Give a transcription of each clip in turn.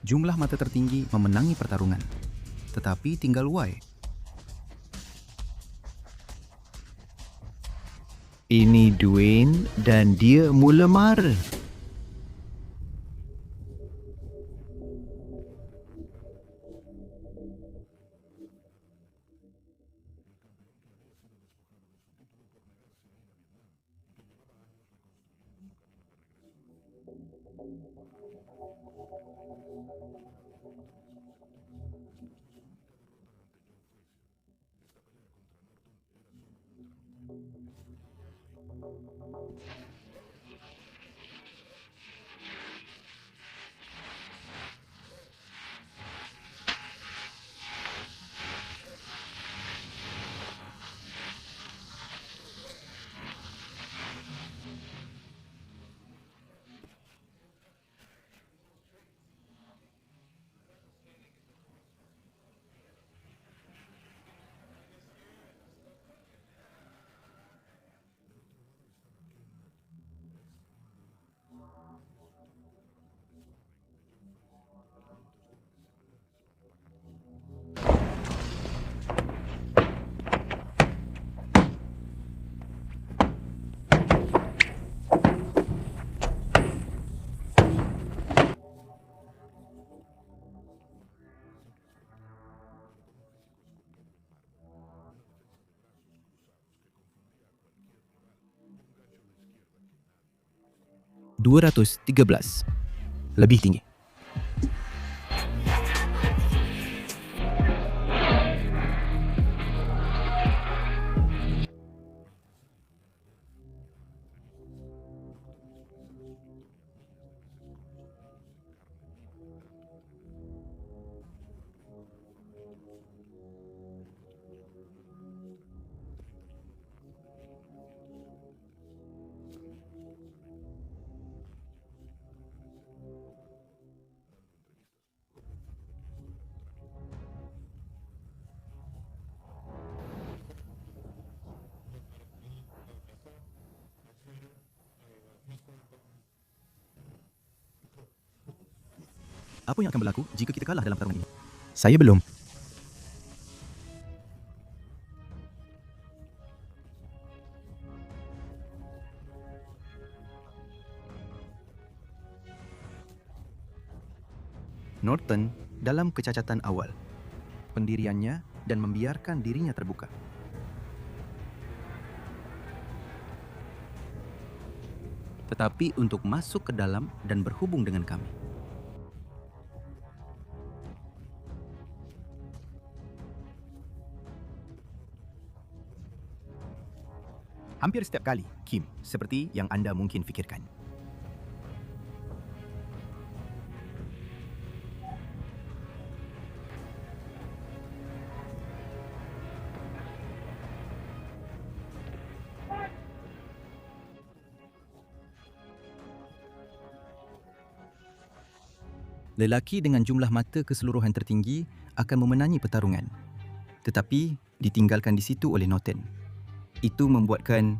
Jumlah mata tertinggi memenangi pertarungan. Tetapi tinggal Y. Ini Dwayne dan dia mula marah. $213. Lebih tinggi. Apa yang akan berlaku jika kita kalah dalam pertarungan ini? Saya belum. Norton dalam kecacatan awal, pendiriannya dan membiarkan dirinya terbuka. Tetapi untuk masuk ke dalam dan berhubung dengan kami. Hampir setiap kali, Kim, seperti yang Anda mungkin fikirkan. Lelaki dengan jumlah mata keseluruhan tertinggi akan memenangi pertarungan. Tetapi ditinggalkan di situ oleh Norton. Itu membuatkan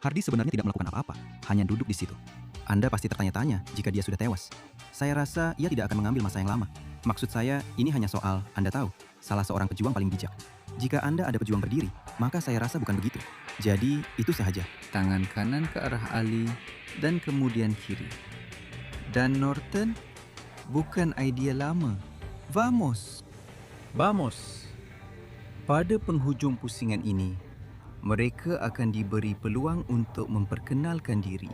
Hardy sebenarnya tidak melakukan apa-apa, hanya duduk di situ. Anda pasti tertanya-tanya jika dia sudah tewas. Saya rasa ia tidak akan mengambil masa yang lama. Maksud saya, ini hanya soal, Anda tahu, salah seorang pejuang paling bijak. Jika Anda ada pejuang berdiri, maka saya rasa bukan begitu. Jadi, itu sahaja. Tangan kanan ke arah Ali dan kemudian kiri. Dan Norton, bukan idea lama. Vamos! Vamos! Pada penghujung pusingan ini, mereka akan diberi peluang untuk memperkenalkan diri.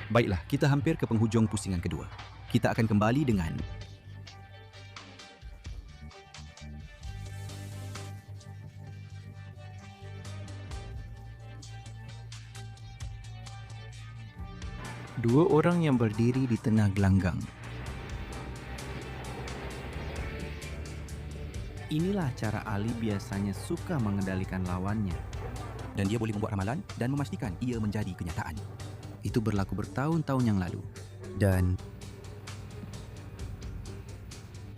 Baiklah, kita hampir ke penghujung pusingan kedua. Kita akan kembali dengan dua orang yang berdiri di tengah gelanggang. Inilah cara Ali biasanya suka mengendalikan lawannya. Dan dia boleh membuat ramalan dan memastikan ia menjadi kenyataan. Itu berlaku bertahun-tahun yang lalu. Dan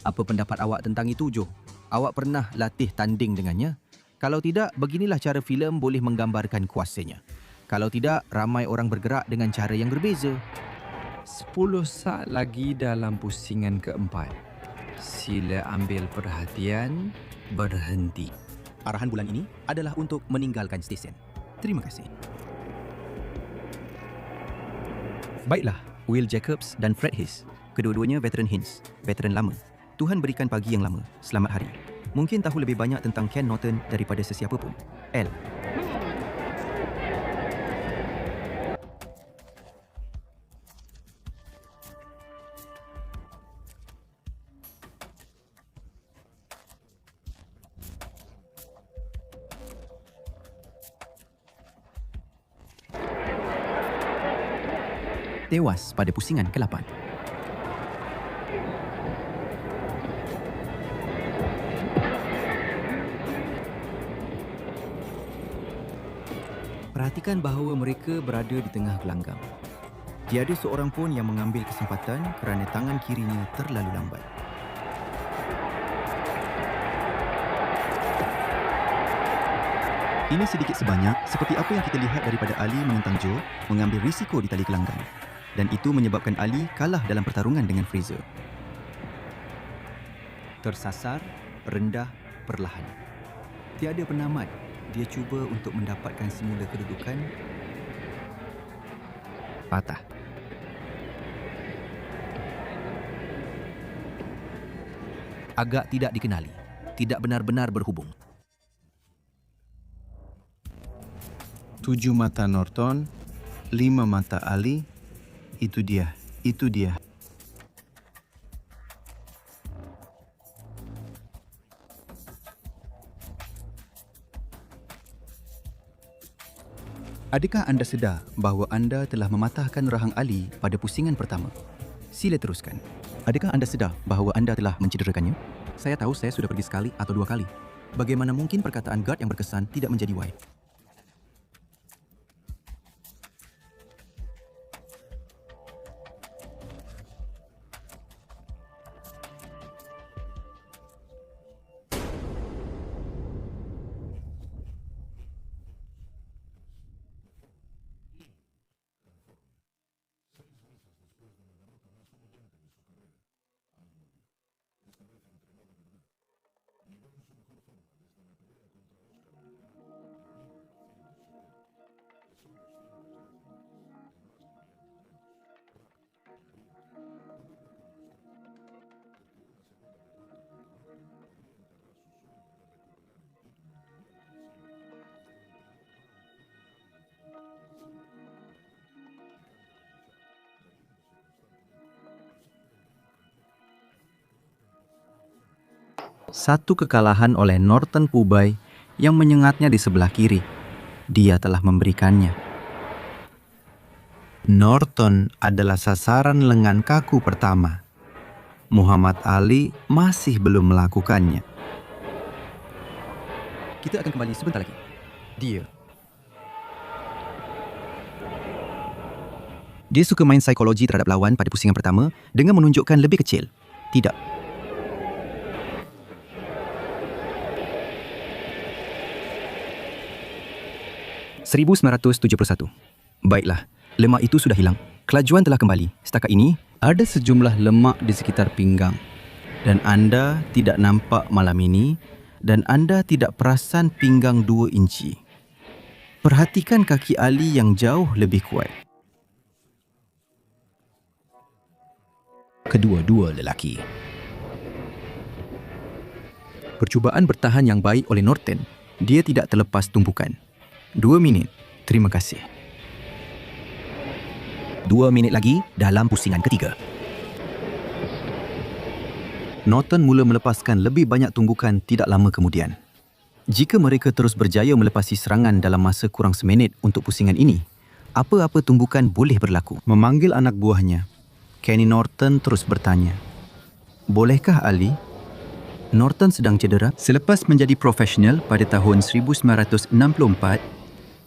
apa pendapat awak tentang itu, Joe? Awak pernah latih tanding dengannya? Kalau tidak, beginilah cara filem boleh menggambarkan kuasanya. Kalau tidak, ramai orang bergerak dengan cara yang berbeza. 10 saat lagi dalam pusingan keempat. Sila ambil perhatian, berhenti. Arahan bulan ini adalah untuk meninggalkan stesen. Terima kasih. Baiklah, Will Jacobs dan Fred Hayes. Kedua-duanya veteran Hinds, veteran lama. Tuhan berikan pagi yang lama. Selamat hari. Mungkin tahu lebih banyak tentang Ken Norton daripada sesiapa pun. L. Tewas pada pusingan ke-8. Perhatikan bahawa mereka berada di tengah gelanggang. Tiada seorang pun yang mengambil kesempatan kerana tangan kirinya terlalu lambat. Ini sedikit sebanyak seperti apa yang kita lihat daripada Ali menentang Joe mengambil risiko di tali gelanggang. Dan itu menyebabkan Ali kalah dalam pertarungan dengan Fraser. Tersasar, rendah, perlahan. Tiada penamat. Dia cuba untuk mendapatkan semula kedudukan. Patah. Agak tidak dikenali. Tidak benar-benar berhubung. 7 mata Norton, 5 mata Ali. Itu dia. Adakah anda sedar bahawa anda telah mematahkan rahang Ali pada pusingan pertama? Sila teruskan. Adakah anda sedar bahawa anda telah mencederakannya? Saya tahu saya sudah pergi sekali atau 2 kali. Bagaimana mungkin perkataan guard yang berkesan tidak menjadi wide? Satu kekalahan oleh Norton Pubai yang menyengatnya di sebelah kiri. Dia telah memberikannya. Norton adalah sasaran lengan kaku pertama. Muhammad Ali masih belum melakukannya. Kita akan kembali sebentar lagi. Dia suka main psikologi terhadap lawan pada pusingan pertama dengan menunjukkan lebih kecil. Tidak. $1,971. Baiklah, lemak itu sudah hilang. Kelajuan telah kembali. Setakat ini, ada sejumlah lemak di sekitar pinggang. Dan anda tidak nampak malam ini dan anda tidak perasan pinggang 2 inci. Perhatikan kaki Ali yang jauh lebih kuat. Kedua-dua lelaki. Percubaan bertahan yang baik oleh Norton. Dia tidak terlepas tumpukan. 2 minit. Terima kasih. 2 minit lagi dalam pusingan ketiga. Norton mula melepaskan lebih banyak tumbukan tidak lama kemudian. Jika mereka terus berjaya melepasi serangan dalam masa kurang seminit untuk pusingan ini, apa-apa tumbukan boleh berlaku. Memanggil anak buahnya, Kenny Norton terus bertanya, "Bolehkah Ali?" Norton sedang cedera. Selepas menjadi profesional pada tahun 1964,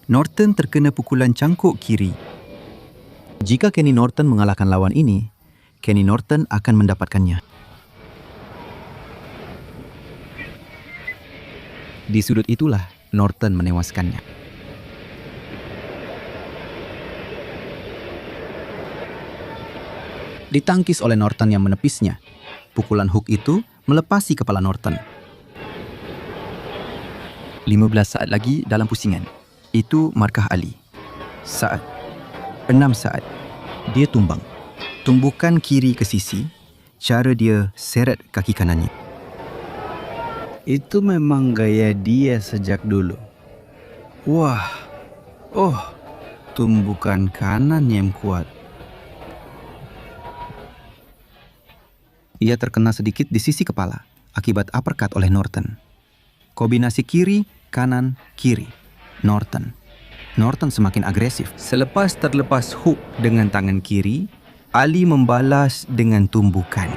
Norton terkena pukulan cangkuk kiri. Jika Kenny Norton mengalahkan lawan ini, Kenny Norton akan mendapatkannya. Di sudut itulah Norton menewaskannya. Ditangkis oleh Norton yang menepisnya. Pukulan hook itu melepasi kepala Norton. 15 saat lagi dalam pusingan. Itu markah Ali. Saat. 6 saat. Dia tumbang. Tumbukan kiri ke sisi. Cara dia seret kaki kanannya. Itu memang gaya dia sejak dulu. Wah. Oh, tumbukan kanan yang kuat. Ia terkena sedikit di sisi kepala akibat uppercut oleh Norton. Kombinasi kiri, kanan, kiri. Norton semakin agresif. Selepas terlepas hook dengan tangan kiri, Ali membalas dengan tumbukan.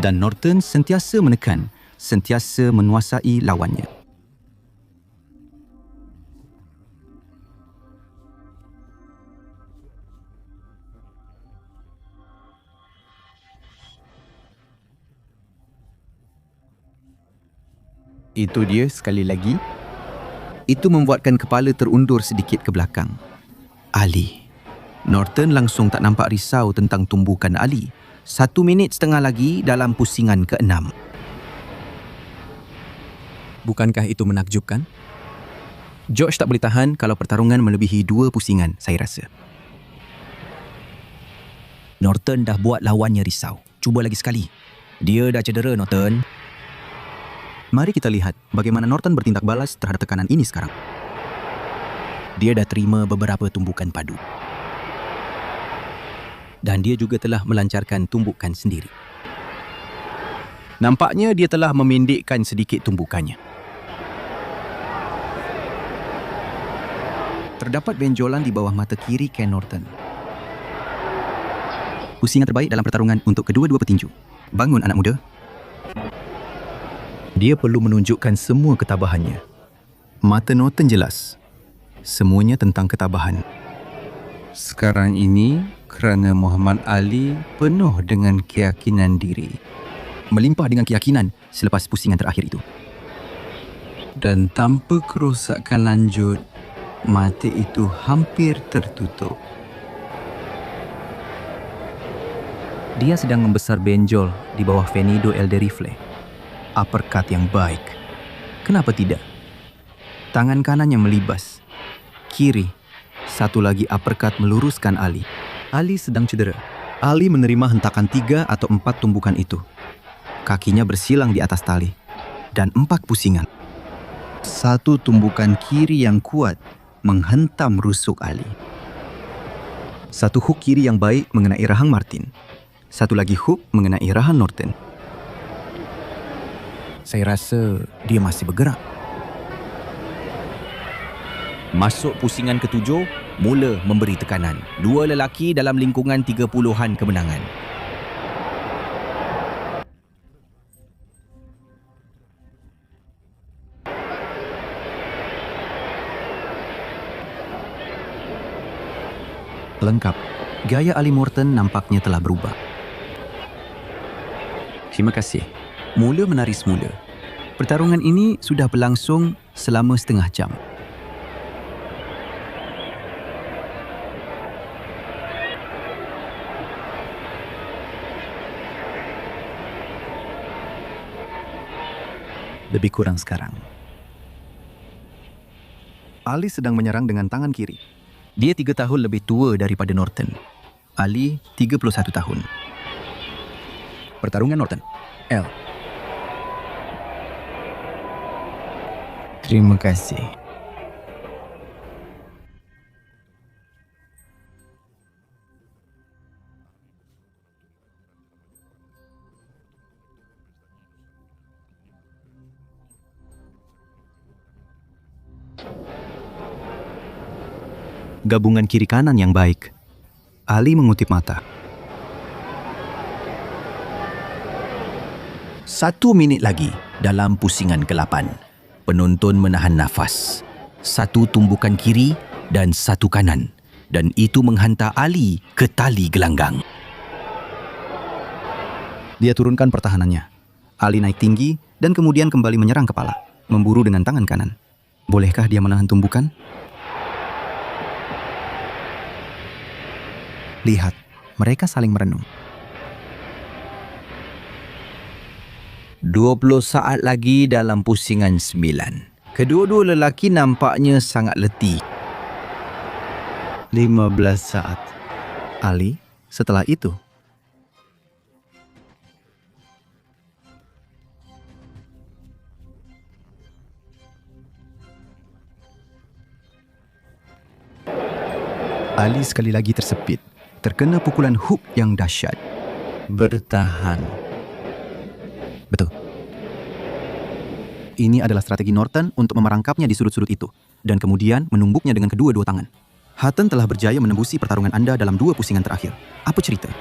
Dan Norton sentiasa menekan, sentiasa menguasai lawannya. Itu dia sekali lagi. Itu membuatkan kepala terundur sedikit ke belakang. Ali. Norton langsung tak nampak risau tentang tumbukan Ali. 1 minit setengah lagi dalam pusingan ke-6. Bukankah itu menakjubkan? George tak boleh tahan kalau pertarungan melebihi 2 pusingan, saya rasa. Norton dah buat lawannya risau. Cuba lagi sekali. Dia dah cedera, Norton. Mari kita lihat bagaimana Norton bertindak balas terhadap tekanan ini sekarang. Dia dah terima beberapa tumbukan padu. Dan dia juga telah melancarkan tumbukan sendiri. Nampaknya dia telah memendekkan sedikit tumbukannya. Terdapat benjolan di bawah mata kiri Ken Norton. Pusingan terbaik dalam pertarungan untuk kedua-dua petinju. Bangun anak muda. Dia perlu menunjukkan semua ketabahannya. Mata Norton jelas. Semuanya tentang ketabahan. Sekarang ini, kerana Muhammad Ali penuh dengan keyakinan diri. Melimpah dengan keyakinan selepas pusingan terakhir itu. Dan tanpa kerosakan lanjut, mata itu hampir tertutup. Dia sedang membesar benjol di bawah Venido Elderifle. Uppercut yang baik. Kenapa tidak? Tangan kanan yang melibas. Kiri. Satu lagi uppercut meluruskan Ali. Ali sedang cedera. Ali menerima hentakan 3 atau 4 tumbukan itu. Kakinya bersilang di atas tali. Dan 4 pusingan. Satu tumbukan kiri yang kuat menghentam rusuk Ali. Satu hook kiri yang baik mengenai rahang Martin. Satu lagi hook mengenai rahang Norton. Saya rasa dia masih bergerak. Masuk pusingan ke-7, mula memberi tekanan. 2 lelaki dalam lingkungan 30-an kemenangan. Lengkap. Gaya Ali Morton nampaknya telah berubah. Terima kasih. Mula menari semula. Pertarungan ini sudah berlangsung selama setengah jam. Lebih kurang sekarang. Ali sedang menyerang dengan tangan kiri. Dia 3 tahun lebih tua daripada Norton. Ali 31 tahun. Pertarungan Norton. L. Terima kasih. Gabungan kiri kanan yang baik. Ali mengutip mata. 1 minit lagi dalam pusingan ke-8. Penonton menahan nafas. 1 tumbukan kiri dan 1 kanan. Dan itu menghantar Ali ke tali gelanggang. Dia turunkan pertahanannya. Ali naik tinggi dan kemudian kembali menyerang kepala, memburu dengan tangan kanan. Bolehkah dia menahan tumbukan? Lihat, mereka saling merenung. 20 saat lagi dalam pusingan 9. Kedua-dua lelaki nampaknya sangat letih. 15 saat. Ali, setelah itu, Ali sekali lagi tersepit, terkena pukulan hook yang dahsyat. Bertahan. Betul. Ini adalah strategi Norton untuk memerangkapnya di sudut-sudut itu, dan kemudian menumbuknya dengan kedua-dua tangan. Hutton telah berjaya menembusi pertarungan Anda dalam 2 pusingan terakhir. Apa cerita?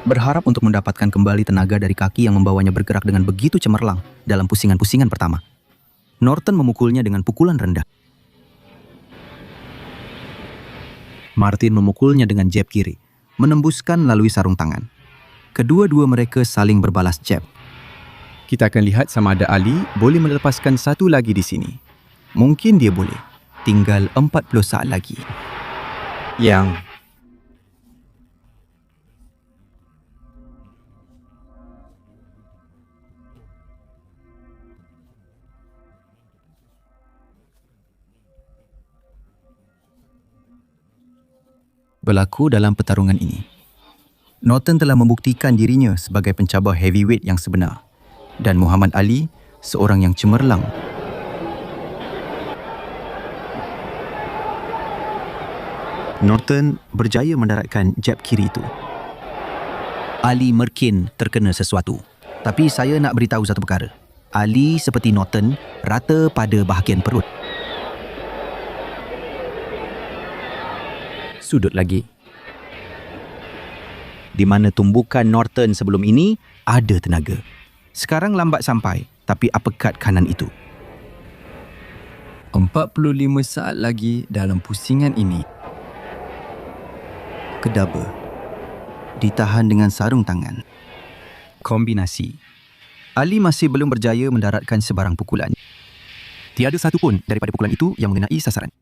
Berharap untuk mendapatkan kembali tenaga dari kaki yang membawanya bergerak dengan begitu cemerlang dalam pusingan-pusingan pertama. Norton memukulnya dengan pukulan rendah. Martin memukulnya dengan jab kiri, menembuskan melalui sarung tangan. Kedua-dua mereka saling berbalas jab. Kita akan lihat sama ada Ali boleh melepaskan 1 lagi di sini. Mungkin dia boleh. Tinggal 40 saat lagi. Yang berlaku dalam pertarungan ini. Norton telah membuktikan dirinya sebagai pencabar heavyweight yang sebenar, dan Muhammad Ali seorang yang cemerlang. Norton berjaya mendaratkan jab kiri itu. Ali mungkin terkena sesuatu. Tapi saya nak beritahu satu perkara. Ali seperti Norton rata pada bahagian perut. Sudut lagi. Di mana tumbukan Norton sebelum ini ada tenaga. Sekarang lambat sampai, tapi uppercut kanan itu. 45 saat lagi dalam pusingan ini. Kedaba. Ditahan dengan sarung tangan. Kombinasi. Ali masih belum berjaya mendaratkan sebarang pukulan. Tiada satu pun daripada pukulan itu yang mengenai sasaran.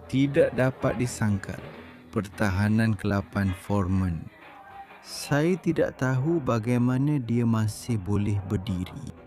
Tidak dapat disangkal pertahanan ke-8 Foreman. Saya tidak tahu bagaimana dia masih boleh berdiri.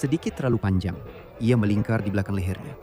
sedikit terlalu panjang. Ia melingkar di belakang lehernya.